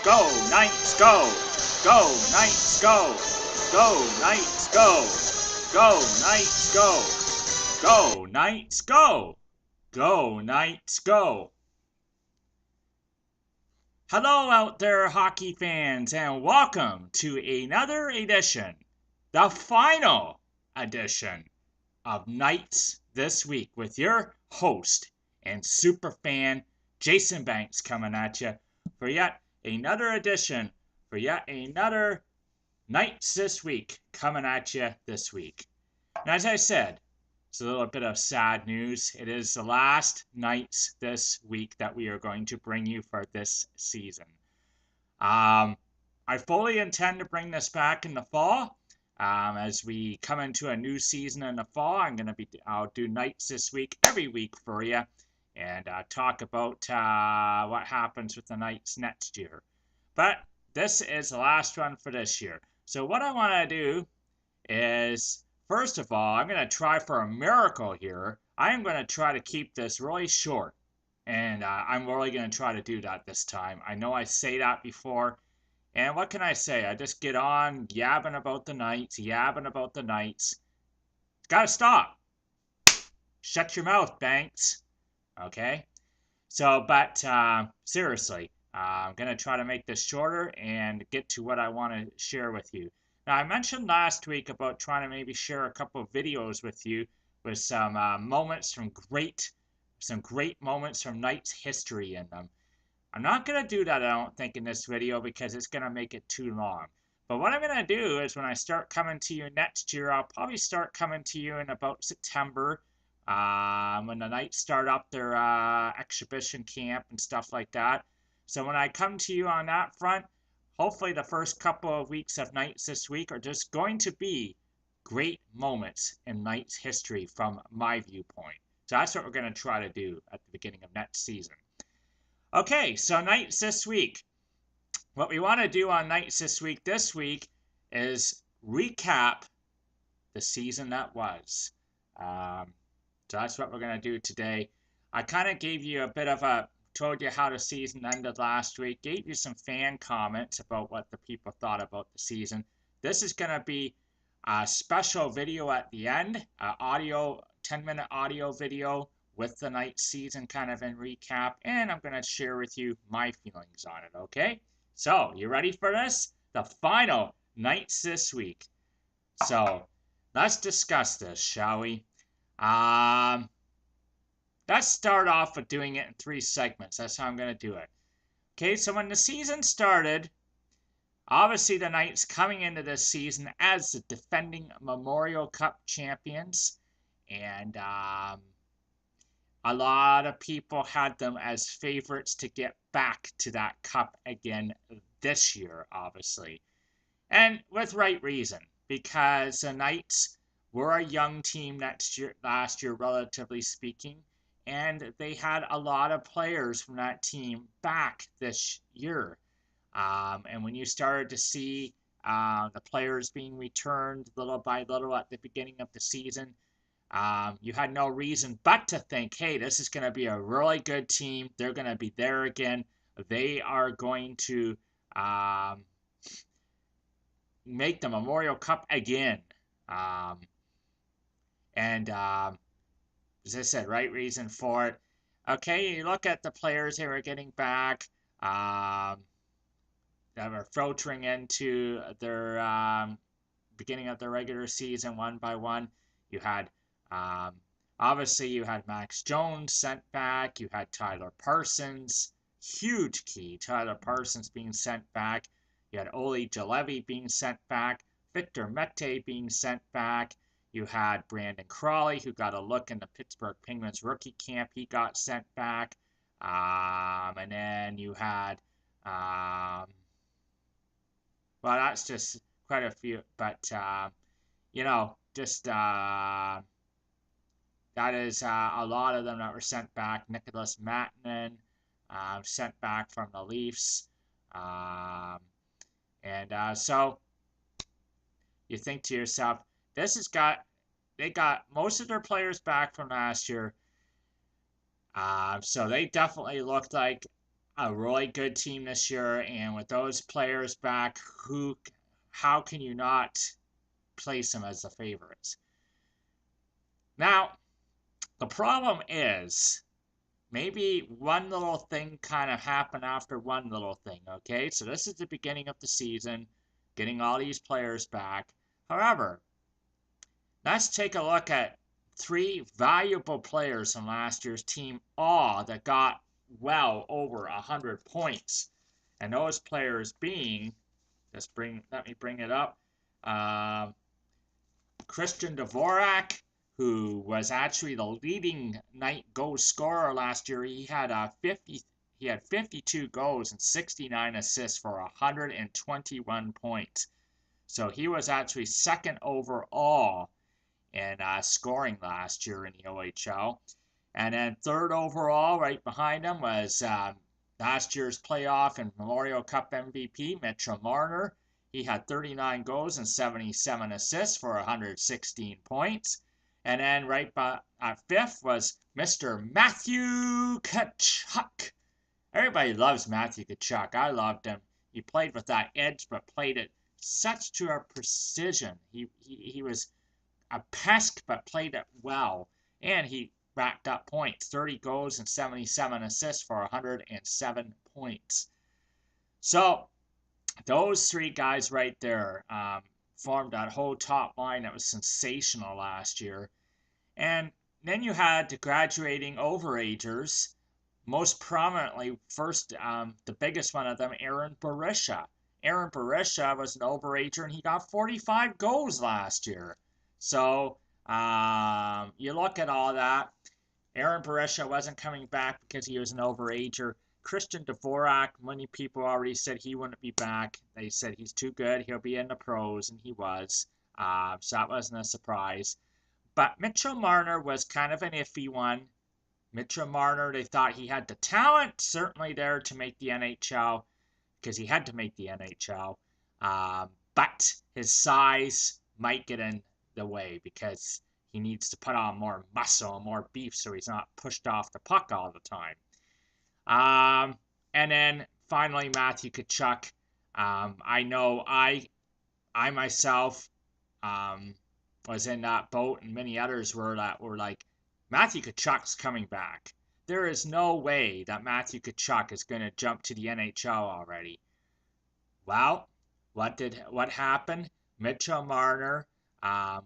Go, Knights, go! Go, Knights, go! Go, Knights, go! Go, Knights, go! Go, Knights, go! Go, Knights, go! Hello out there, hockey fans, and welcome to another edition, the final edition of Knights This Week with your host and super fan, Jason Banks, coming at you for yet another edition, for yet another Knights This Week coming at you this week. And as I said, it's a little bit of sad news. It is the last Knights this week that we are going to bring you for this season. I fully intend to bring this back in the fall. As we come into a new season in the fall, I'll do Knights This Week every week for you and talk about what happens with the Knights next year. But this is the last one for this year. So what I want to do is, first of all, I'm going to try for a miracle here. I am going to try to keep this really short. And I'm really going to try to do that this time. I know I say that before. And what can I say? I just get on yabbing about the Knights. Gotta stop. Shut your mouth, Banks. Okay? So, but seriously, I'm going to try to make this shorter and get to what I want to share with you. Now, I mentioned last week about trying to maybe share a couple of videos with you with some some great moments from Knights history in them. I'm not going to do that, I don't think, in this video because it's going to make it too long. But what I'm going to do is when I start coming to you next year, I'll probably start coming to you in about September when the Knights start up their exhibition camp and stuff like that. So when I come to you on that front, hopefully the first couple of weeks of Knights This Week are just going to be great moments in Knights history from my viewpoint. So that's what we're going to try to do at the beginning of next season. Okay, so Knights This Week. What we want to do on Knights This week is recap the season that was. So that's what we're going to do today. I kind of gave you a bit of told you how the season ended last week, gave you some fan comments about what the people thought about the season. This is going to be a special video at the end, 10-minute audio video with the Knights season kind of in recap, and I'm going to share with you my feelings on it, okay? So, you ready for this? The final Knights This Week. So, let's discuss this, shall we? Let's start off with doing it in 3 segments. That's how I'm going to do it. Okay, so when the season started, obviously the Knights coming into this season as the defending Memorial Cup champions, and a lot of people had them as favorites to get back to that cup again this year, obviously. And with right reason, because the Knights were a young team last year, relatively speaking, and they had a lot of players from that team back this year. And when you started to see the players being returned little by little at the beginning of the season, you had no reason but to think, hey, this is going to be a really good team. They're going to be there again. They are going to make the Memorial Cup again. As I said, right reason for it. Okay, you look at the players who are getting back that are filtering into their beginning of the regular season one by one. You had obviously you had Max Jones sent back. You had Tyler Parsons, huge key. Tyler Parsons being sent back. You had Olli Juolevi being sent back. Victor Mete being sent back. You had Brandon Crawley, who got a look in the Pittsburgh Penguins rookie camp. He got sent back. And then you had, well, that's just quite a few. But, that is a lot of them that were sent back. Nicholas Mattinen sent back from the Leafs. So you think to yourself, they got most of their players back from last year. So they definitely looked like a really good team this year, and with those players back, how can you not place them as the favorites? Now, the problem is maybe one little thing kind of happened after one little thing, okay? So this is the beginning of the season, getting all these players back. However, let's take a look at three valuable players from last year's team, all that got well over 100 points. And those players being, let me bring it up. Christian Dvorak, who was actually the leading night goal scorer last year. He had 52 goals and 69 assists for 121 points. So he was actually second overall in scoring last year in the OHL. And then third overall, right behind him, was last year's playoff and Memorial Cup MVP, Mitchell Marner. He had 39 goals and 77 assists for 116 points. And then right at fifth was Mr. Matthew Tkachuk. Everybody loves Matthew Tkachuk. I loved him. He played with that edge, but played it such to a precision. He was a pest, but played it well. And he racked up points, 30 goals and 77 assists for 107 points. So those three guys right there formed that whole top line that was sensational last year. And then you had the graduating overagers, most prominently, first, the biggest one of them, Aaron Berisha. Aaron Berisha was an overager, and he got 45 goals last year. So you look at all that. Aaron Berisha wasn't coming back because he was an overager. Christian Dvorak, many people already said he wouldn't be back. They said he's too good, he'll be in the pros, and he was. So that wasn't a surprise. But Mitchell Marner was kind of an iffy one. Mitchell Marner, they thought he had the talent, certainly there to make the NHL, because he had to make the NHL. But his size might get in the way because he needs to put on more muscle, more beef, so he's not pushed off the puck all the time. And then finally, Matthew Tkachuk. I know I myself was in that boat, and many others were like, Matthew Tkachuk's coming back. There is no way that Matthew Tkachuk is going to jump to the NHL already. Well, what happened? Mitchell Marner.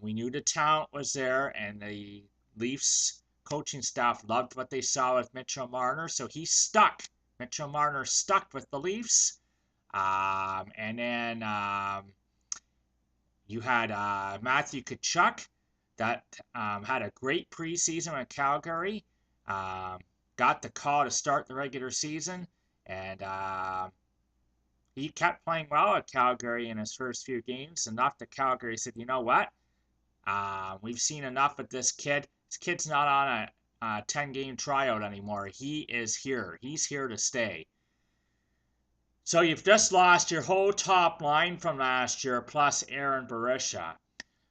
We knew the talent was there, and the Leafs coaching staff loved what they saw with Mitchell Marner, so he stuck. Mitchell Marner stuck with the Leafs. And then you had Matthew Tkachuk that had a great preseason with Calgary. Got the call to start the regular season, and he kept playing well at Calgary in his first few games, enough that Calgary said, you know what? We've seen enough of this kid. This kid's not on a 10-game tryout anymore. He is here. He's here to stay. So you've just lost your whole top line from last year, plus Aaron Berisha.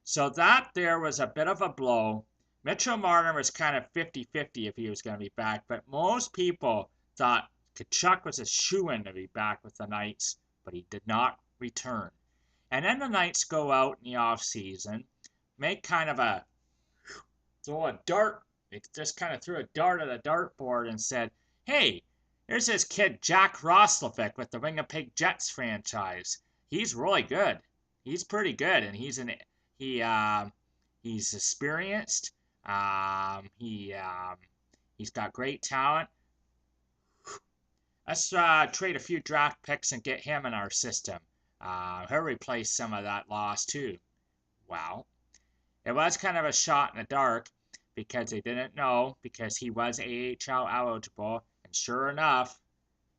So that there was a bit of a blow. Mitchell Marner was kind of 50-50 if he was going to be back, but most people thought Tkachuk was a shoo-in to be back with the Knights, but he did not return. And then the Knights go out in the offseason, make kind of throw a dart. They just kind of threw a dart at a dartboard and said, hey, here's this kid, Jack Roslovic, with the Winnipeg Jets franchise. He's really good. He's pretty good, and he's experienced. He's got great talent. Let's trade a few draft picks and get him in our system. He'll replace some of that loss too. Well, it was kind of a shot in the dark because they didn't know, because he was AHL eligible, and sure enough,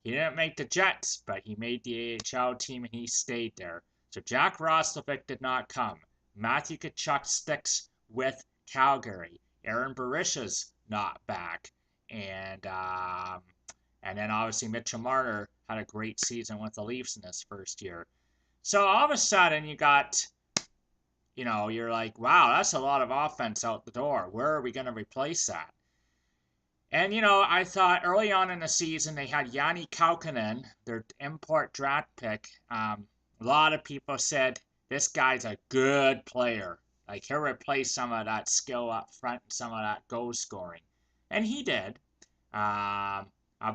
he didn't make the Jets, but he made the AHL team and he stayed there. So Jack Roslovic did not come. Matthew Tkachuk sticks with Calgary. Aaron Berisha's not back. And then obviously Mitchell Marner had a great season with the Leafs in his first year. So all of a sudden you got, you're like, wow, that's a lot of offense out the door. Where are we going to replace that? And, you know, I thought early on in the season they had Jani Kaukonen, their import draft pick. A lot of people said this guy's a good player. Like, he'll replace some of that skill up front and some of that goal scoring. And he did. I'll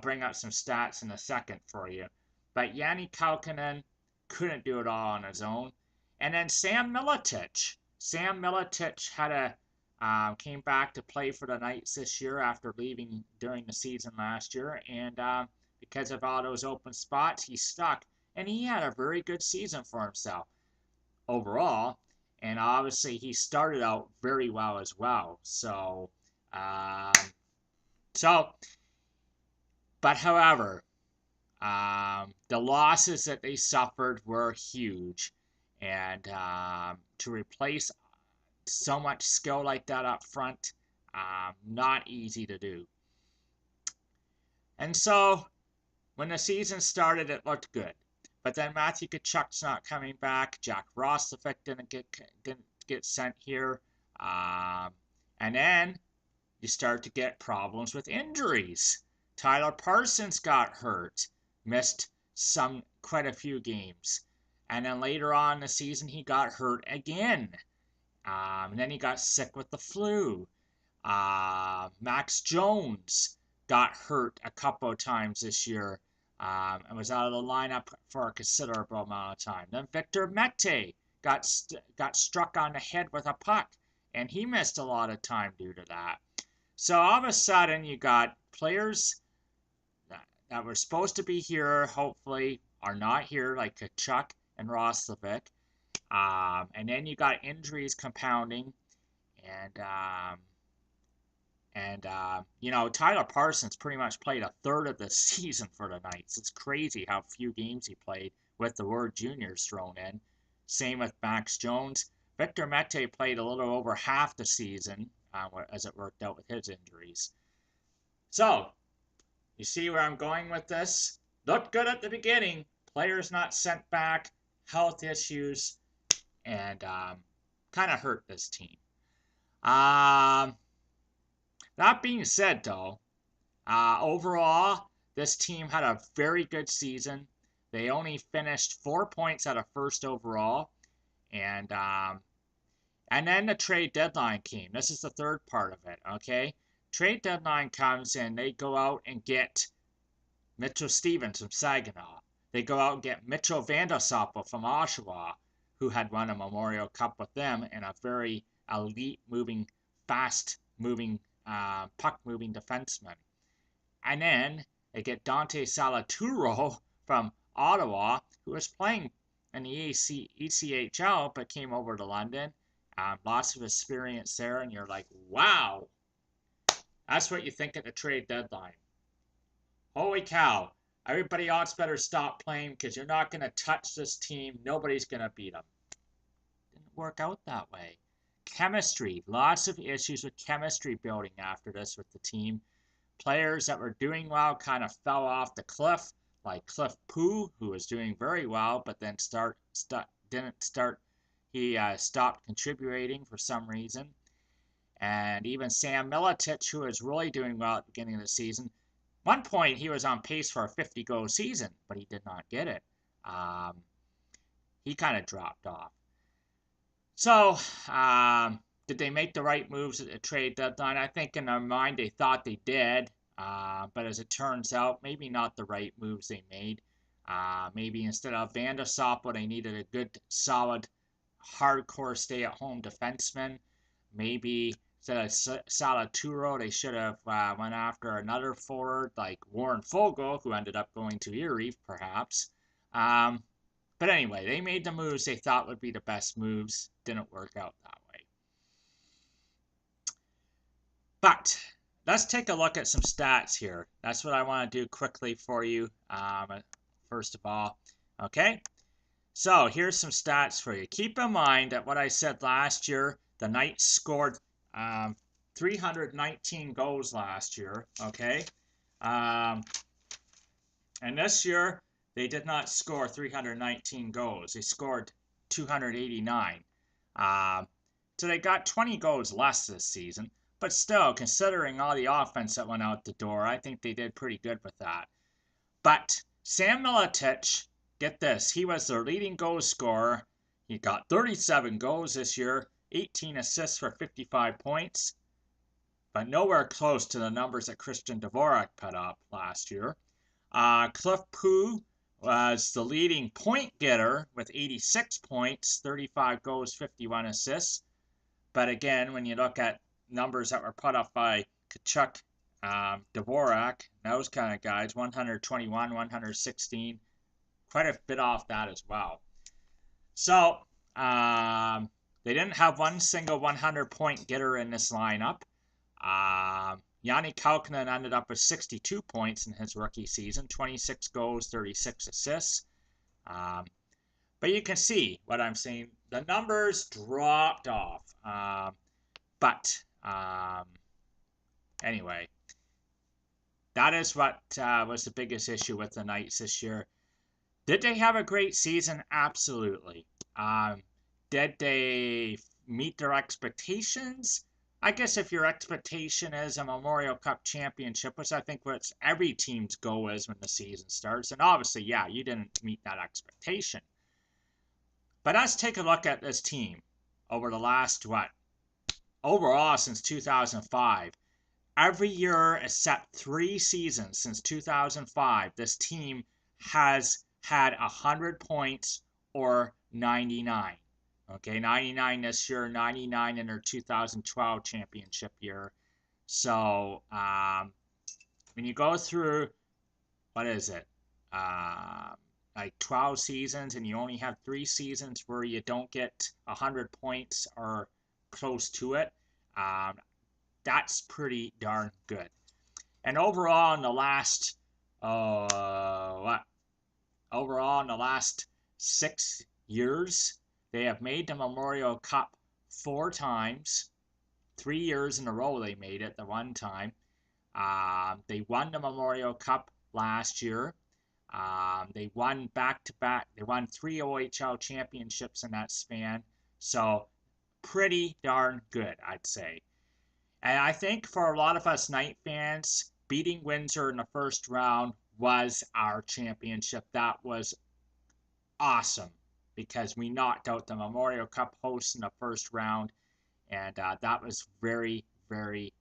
bring up some stats in a second for you. But Jani Kaukonen couldn't do it all on his own. And then Sam Miletich. Sam Miletich had a came back to play for the Knights this year after leaving during the season last year. And because of all those open spots, he stuck. And he had a very good season for himself overall. And obviously, he started out very well as well. Um, so but however, the losses that they suffered were huge. And to replace so much skill like that up front, not easy to do. And so when the season started, it looked good. But then Matthew Tkachuk's not coming back. Jack Roslovic didn't get sent here. And then you start to get problems with injuries. Tyler Parsons got hurt, missed quite a few games. And then later on in the season, he got hurt again. And then he got sick with the flu. Max Jones got hurt a couple of times this year and was out of the lineup for a considerable amount of time. Then Victor Mete got struck on the head with a puck, and he missed a lot of time due to that. So all of a sudden, you got players that were supposed to be here, hopefully, are not here, like Tkachuk and Roslovic. And then you got injuries compounding, and you know, Tyler Parsons pretty much played a third of the season for the Knights. It's crazy how few games he played with the word juniors thrown in. Same with Max Jones. Victor Mete played a little over half the season as it worked out with his injuries. So, you see where I'm going with this? Looked good at the beginning. Players not sent back, health issues, and kind of hurt this team. That being said, though, overall, this team had a very good season. They only finished 4 points out of first overall, and then the trade deadline came. This is the third part of it. Okay, trade deadline comes and they go out and get Mitchell Stevens from Saginaw. They go out and get Mitchell Vandersoppel from Oshawa, who had won a Memorial Cup with them, and a very elite moving, fast moving, puck moving defenseman. And then they get Dante Salaturo from Ottawa, who was playing in the ECHL but came over to London. Lots of experience there, and you're like, wow. That's what you think at the trade deadline. Holy cow. Everybody else better stop playing because you're not going to touch this team. Nobody's going to beat them. Didn't work out that way. Chemistry. Lots of issues with chemistry building after this with the team. Players that were doing well kind of fell off the cliff, like Cliff Poo, who was doing very well, but then he stopped contributing for some reason. And even Sam Miletich, who was really doing well at the beginning of the season, one point he was on pace for a 50-goal season, but he did not get it. He kind of dropped off. So, did they make the right moves at the trade deadline? I think in their mind they thought they did, but as it turns out, maybe not the right moves they made. Maybe instead of Vandersoppel, they needed a good, solid, hardcore stay-at-home defenseman. Maybe instead of Salaturo, they should have went after another forward like Warren Foegele, who ended up going to Erie, perhaps. But anyway, they made the moves they thought would be the best moves. Didn't work out that way. But let's take a look at some stats here. That's what I want to do quickly for you, first of all. Okay, so here's some stats for you. Keep in mind that what I said last year, the Knights scored 319 goals last year, okay? And this year, they did not score 319 goals. They scored 289. So they got 20 goals less this season. But still, considering all the offense that went out the door, I think they did pretty good with that. But Sam Miletich, get this, he was their leading goal scorer. He got 37 goals this year, 18 assists for 55 points, but nowhere close to the numbers that Christian Dvorak put up last year. Cliff Pu was the leading point getter with 86 points, 35 goals, 51 assists. But again, when you look at numbers that were put up by Tkachuk, Dvorak, those kind of guys, 121, 116, quite a bit off that as well. So they didn't have one single 100-point getter in this lineup. Jani Kaukonen ended up with 62 points in his rookie season, 26 goals, 36 assists. But you can see what I'm saying. The numbers dropped off. Anyway, that is what was the biggest issue with the Knights this year. Did they have a great season? Absolutely. Did they meet their expectations? I guess if your expectation is a Memorial Cup championship, which I think what every team's goal is when the season starts, and obviously, yeah, you didn't meet that expectation. But let's take a look at this team over the last, overall since 2005. Every year except 3 seasons since 2005, this team has had 100 points or 99. Okay, 99 this year, 99 in their 2012 championship year. So when you go through, what is it, like 12 seasons, and you only have 3 seasons where you don't get 100 points or close to it, that's pretty darn good. And overall in the last, overall in the last 6 years, they have made the Memorial Cup 4 times. 3 years in a row they made it the one time. They won the Memorial Cup last year. They won back-to-back. They won 3 OHL championships in that span. So pretty darn good, I'd say. And I think for a lot of us Knight fans, beating Windsor in the first round was our championship. That was awesome because we knocked out the Memorial Cup hosts in the first round, and that was very, very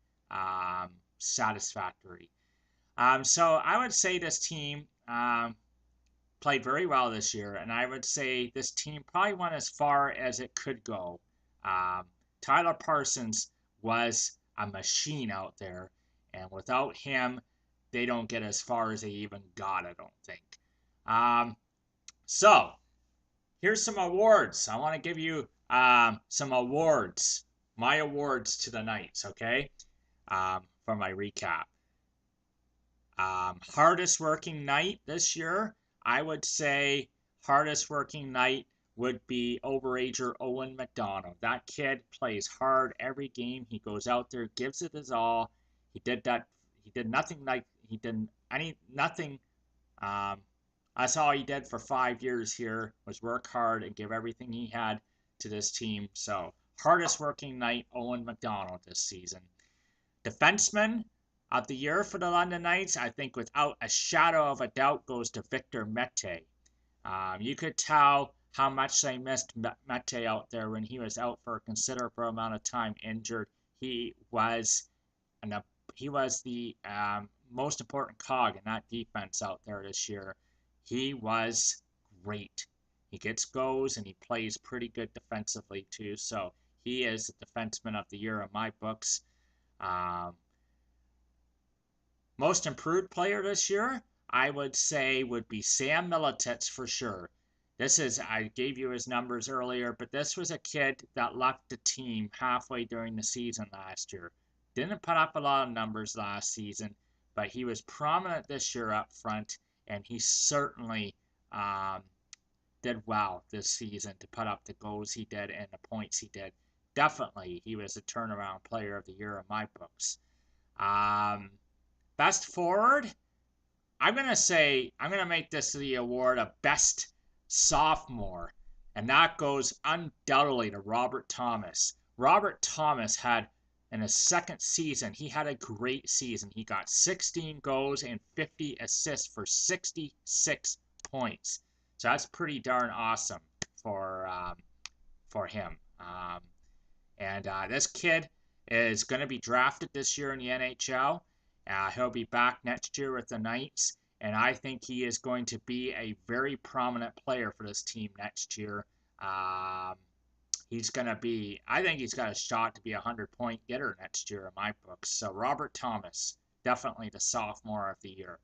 satisfactory. So I would say this team played very well this year, and I would say this team probably went as far as it could go. Tyler Parsons was a machine out there, and without him, they don't get as far as they even got, I don't think. So, here's some awards. I want to give you some awards, my awards to the Knights, okay, for my recap. Hardest working Knight this year, I would say hardest working Knight would be overager Owen McDonald. That kid plays hard every game. He goes out there, gives it his all. He did nothing. That's all he did for 5 years here, was work hard and give everything he had to this team. So hardest working Knight, Owen McDonald this season. Defenseman of the year for the London Knights, I think without a shadow of a doubt, goes to Victor Mete. You could tell how much they missed Mete out there when he was out for a considerable amount of time injured. He was the most important cog in that defense out there this year. He was great. He gets goals and he plays pretty good defensively too. So he is the defenseman of the year in my books. Most improved player this year, I would say, would be Sam Miletich for sure. I gave you his numbers earlier, but this was a kid that left the team halfway during the season last year. Didn't put up a lot of numbers last season, but he was prominent this year up front, and he certainly did well this season to put up the goals he did and the points he did. Definitely, he was a turnaround player of the year in my books. Best forward, I'm going to make this the award of best sophomore, and that goes undoubtedly to Robert Thomas. Robert Thomas had in his second season, he had a great season. He got 16 goals and 50 assists for 66 points. So that's pretty darn awesome for him. This kid is going to be drafted this year in the NHL. He'll be back next year with the Knights, and I think he is going to be a very prominent player for this team next year. He's going to be, I think he's got a shot to be a 100-point getter next year in my books. So Robert Thomas, definitely the sophomore of the year.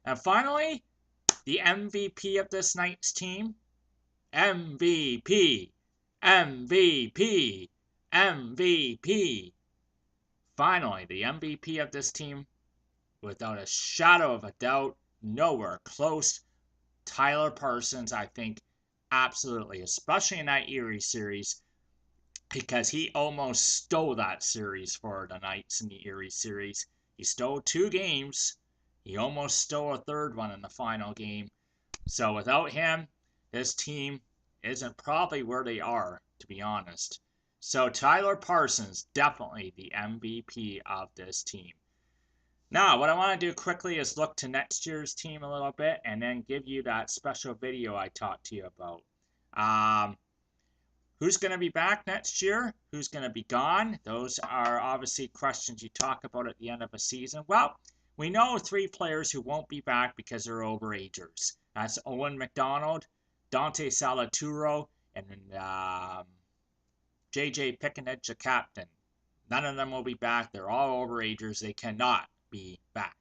And finally, the MVP of this Knights team, MVP, MVP, MVP. Finally, the MVP of this team, without a shadow of a doubt, nowhere close. Tyler Parsons, I think, absolutely, especially in that Erie series, because he almost stole that series for the Knights in the Erie series. He stole 2 games. He almost stole a third one in the final game. So without him, this team isn't probably where they are, to be honest. So Tyler Parsons, definitely the MVP of this team. Now, what I want to do quickly is look to next year's team a little bit and then give you that special video I talked to you about. Who's going to be back next year? Who's going to be gone? Those are obviously questions you talk about at the end of a season. Well, we know 3 players who won't be back because they're overagers. That's Owen McDonald, Dante Salaturo, and J.J. Pickenidge, the captain. None of them will be back. They're all overagers. They cannot be back.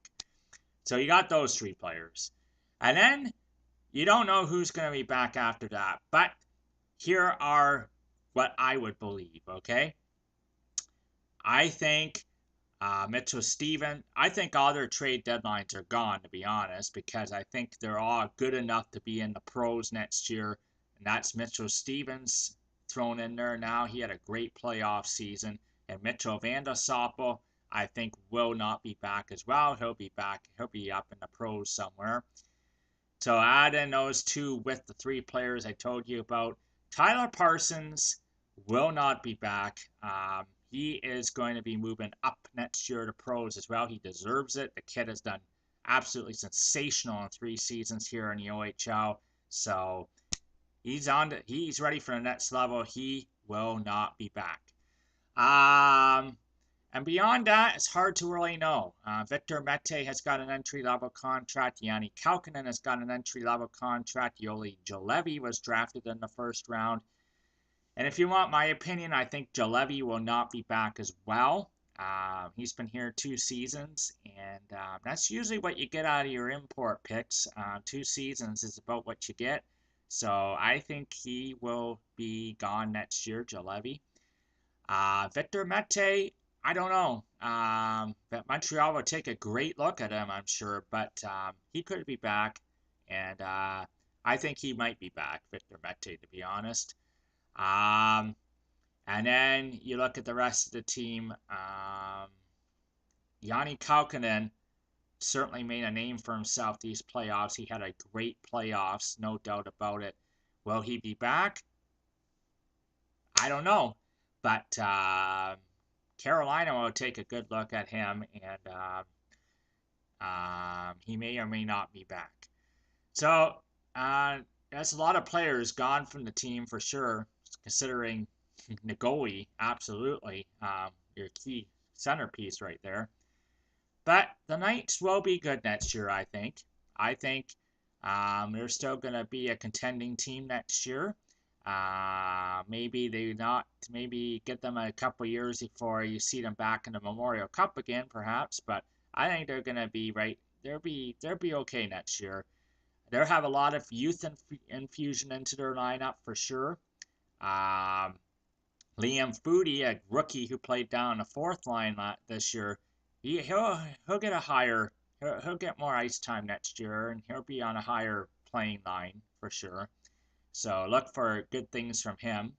So you got those 3 players. And then you don't know who's going to be back after that. But here are what I would believe, okay? I think Mitchell Steven, I think all their trade deadlines are gone, to be honest, because I think they're all good enough to be in the pros next year. And that's Mitchell Stevens thrown in there now. He had a great playoff season. And Mitchell Vandersopel, I think, will not be back as well. He'll be back. He'll be up in the pros somewhere. So add in those 2 with the 3 players I told you about. Tyler Parsons will not be back. He is going to be moving up next year to pros as well. He deserves it. The kid has done absolutely sensational in 3 seasons here in the OHL. So he's ready for the next level. He will not be back. And beyond that, it's hard to really know. Victor Mete has got an entry-level contract. Yanni Kaukonen has got an entry-level contract. Yoli Juolevi was drafted in the first round. And if you want my opinion, I think Juolevi will not be back as well. He's been here 2 seasons, and that's usually what you get out of your import picks. 2 seasons is about what you get. So I think he will be gone next year, Juolevi. Victor Mete, I don't know. But Montreal will take a great look at him, I'm sure. But he could be back. And I think he might be back, Victor Mete, to be honest. And then you look at the rest of the team. Yanni Kaukonen certainly made a name for himself these playoffs. He had a great playoffs, no doubt about it. Will he be back? I don't know. But Carolina will take a good look at him, and he may or may not be back. So that's a lot of players gone from the team for sure, considering Ngoi, absolutely, your key centerpiece right there. But the Knights will be good next year, I think. I think they're still going to be a contending team next year. Maybe get them a couple years before you see them back in the Memorial Cup again, perhaps. But I think they're going to be right. They'll be okay next year. They'll have a lot of youth infusion into their lineup for sure. Liam Foudy, a rookie who played down the 4th line this year, he'll get a higher. He'll get more ice time next year, and he'll be on a higher playing line for sure. So look for good things from him.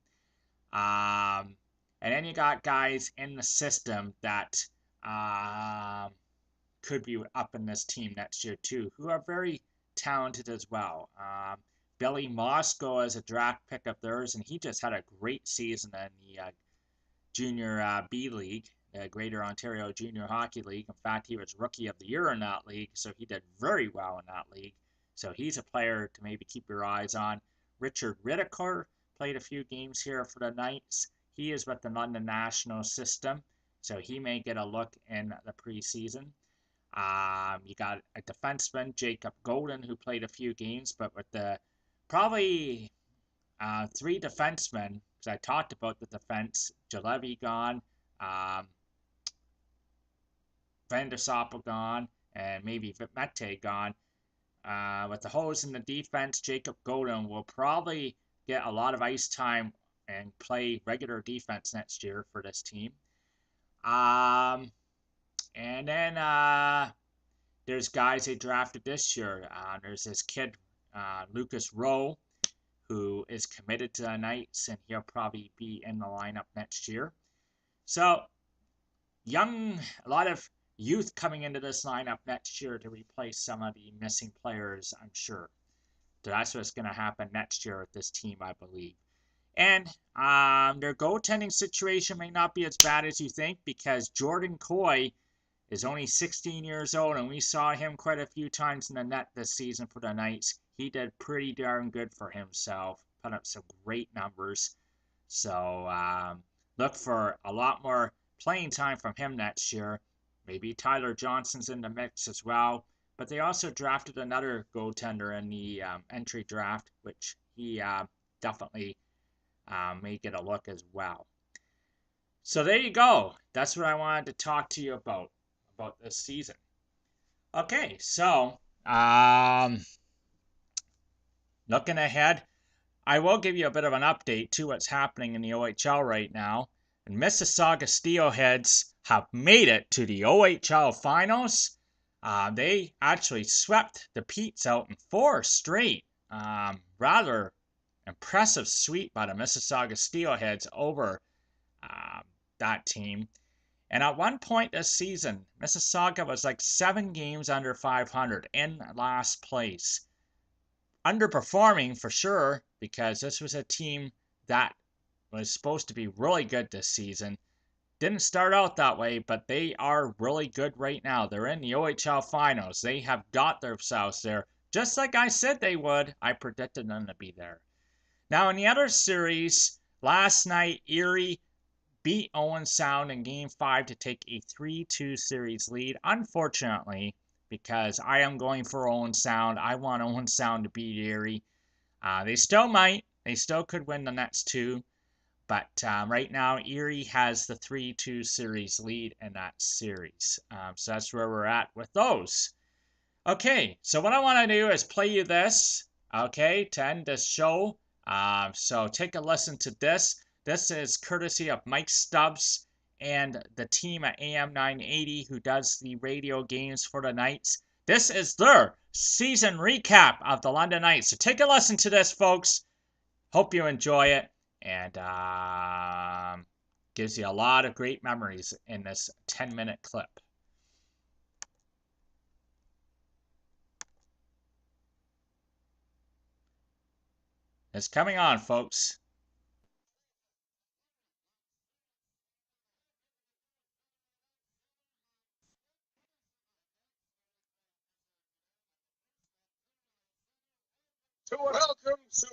And then you got guys in the system that could be up in this team next year too, who are very talented as well. Billy Mosco is a draft pick of theirs, and he just had a great season in the Junior B League the Greater Ontario Junior Hockey League. In fact, he was Rookie of the Year in that league, so he did very well in that league. So he's a player to maybe keep your eyes on. Richard Rittikour played a few games here for the Knights. He is with the London National system, so he may get a look in the preseason. You got a defenseman, Jacob Golden, who played a few games, but with the probably three defensemen, because I talked about the defense, Jalevi gone, Van der Soppel gone, and maybe Mete gone. With the holes in the defense, Jacob Golden will probably get a lot of ice time and play regular defense next year for this team. And then there's guys they drafted this year. There's this kid, Lucas Rowe, who is committed to the Knights, and he'll probably be in the lineup next year. So, a lot of youth coming into this lineup next year to replace some of the missing players, I'm sure. So that's what's going to happen next year with this team, I believe. And their goaltending situation may not be as bad as you think, because Jordan Coy is only 16 years old, and we saw him quite a few times in the net this season for the Knights. He did pretty darn good for himself, put up some great numbers. So look for a lot more playing time from him next year. Maybe Tyler Johnson's in the mix as well. But they also drafted another goaltender in the entry draft, which he definitely may get a look as well. So there you go. That's what I wanted to talk to you about this season. Okay, so looking ahead, I will give you a bit of an update to what's happening in the OHL right now. And Mississauga Steelheads have made it to the OHL finals. They actually swept the Petes out in 4 straight. Rather impressive sweep by the Mississauga Steelheads over that team. And at one point this season, Mississauga was like 7 games under 500 in last place. Underperforming for sure, because this was a team that was supposed to be really good this season. Didn't start out that way, but they are really good right now. They're in the OHL finals. They have got themselves there, just like I said they would. I predicted them to be there. Now, in the other series, last night, Erie beat Owen Sound in Game 5 to take a 3-2 series lead. Unfortunately, because I am going for Owen Sound. I want Owen Sound to beat Erie. They still might. They still could win the next 2. But right now, Erie has the 3-2 series lead in that series. So that's where we're at with those. Okay, so what I want to do is play you this, okay, to end this show. So take a listen to this. This is courtesy of Mike Stubbs and the team at AM 980 who does the radio games for the Knights. This is their season recap of the London Knights. So take a listen to this, folks. Hope you enjoy it. And gives you a lot of great memories in this 10-minute clip. It's coming on, folks. Welcome to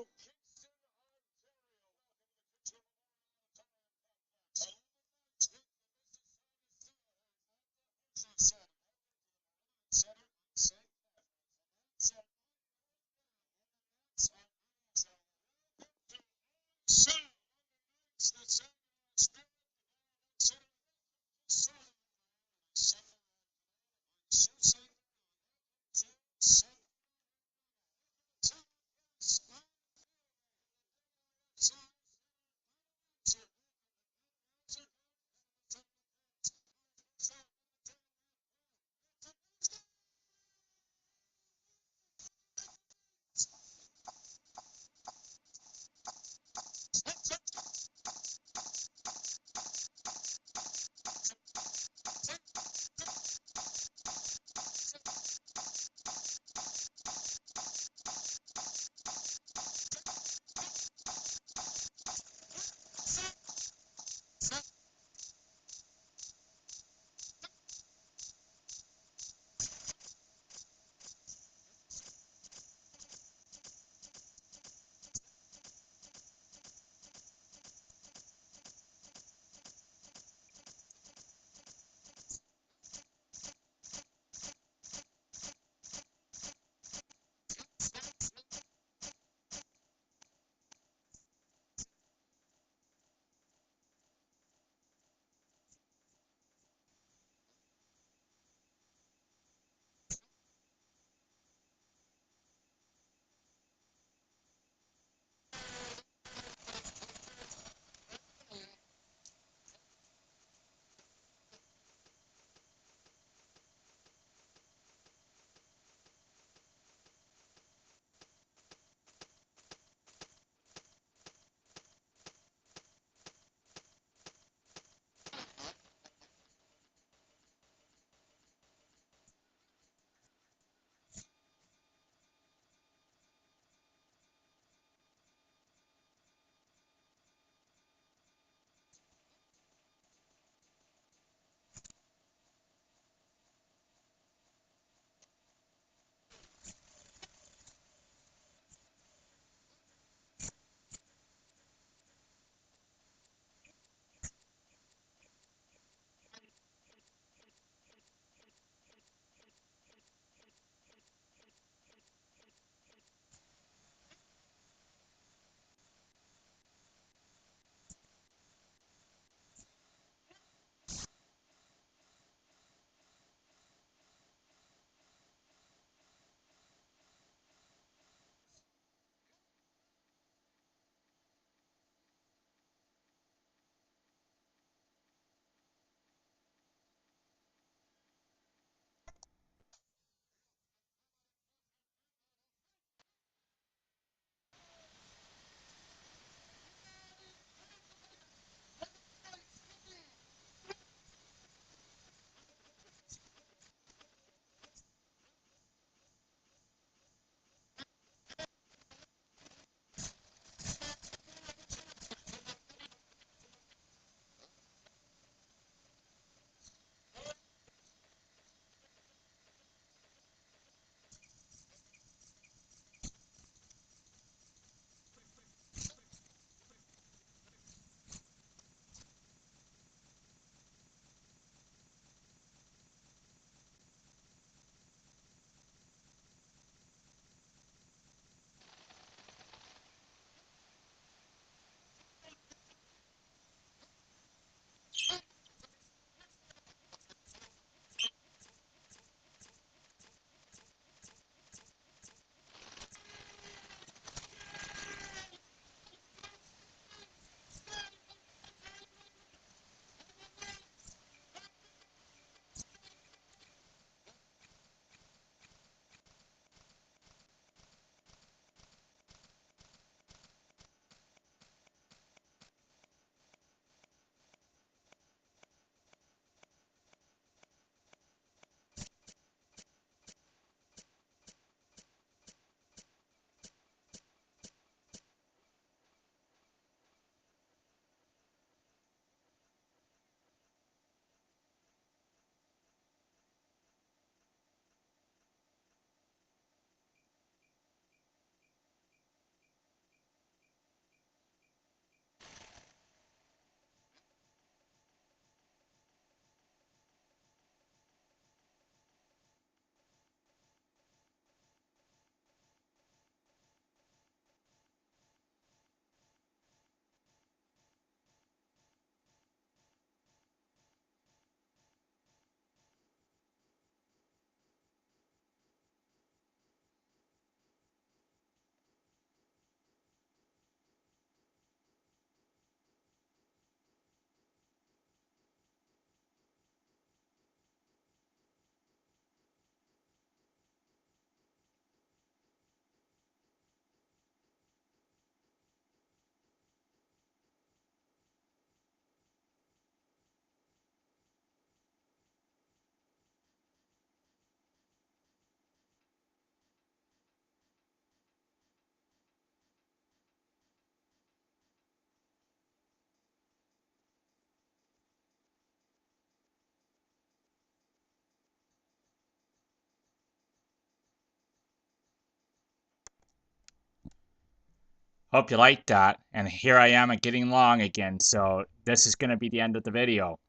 Hope you liked that. And here I am at getting long again, so this is going to be the end of the video.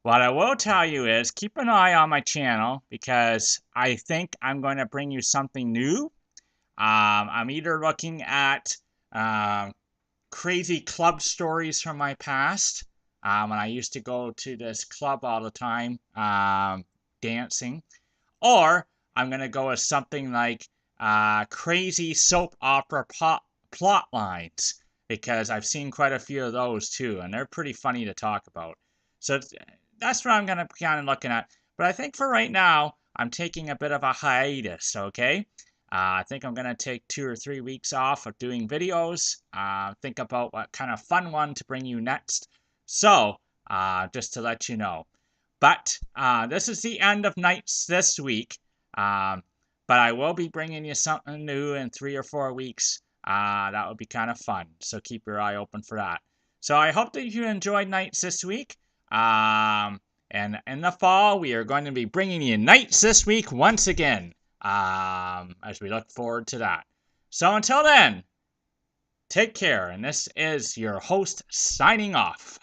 What I will tell you is keep an eye on my channel because I think I'm going to bring you something new. I'm either looking at crazy club stories from my past when I used to go to this club all the time dancing, or I'm going to go with something like crazy soap opera plot lines because I've seen quite a few of those too, and they're pretty funny to talk about. So that's what I'm going to be kind of looking at. But I think for right now, I'm taking a bit of a hiatus, okay? I think I'm going to take 2 or 3 weeks off of doing videos, think about what kind of fun one to bring you next. So, just to let you know. But this is the end of nights this week. But I will be bringing you something new in 3 or 4 weeks. That would be kind of fun. So keep your eye open for that. So I hope that you enjoyed nights this week. And in the fall, we are going to be bringing you nights this week once again. As we look forward to that. So until then, take care. And this is your host signing off.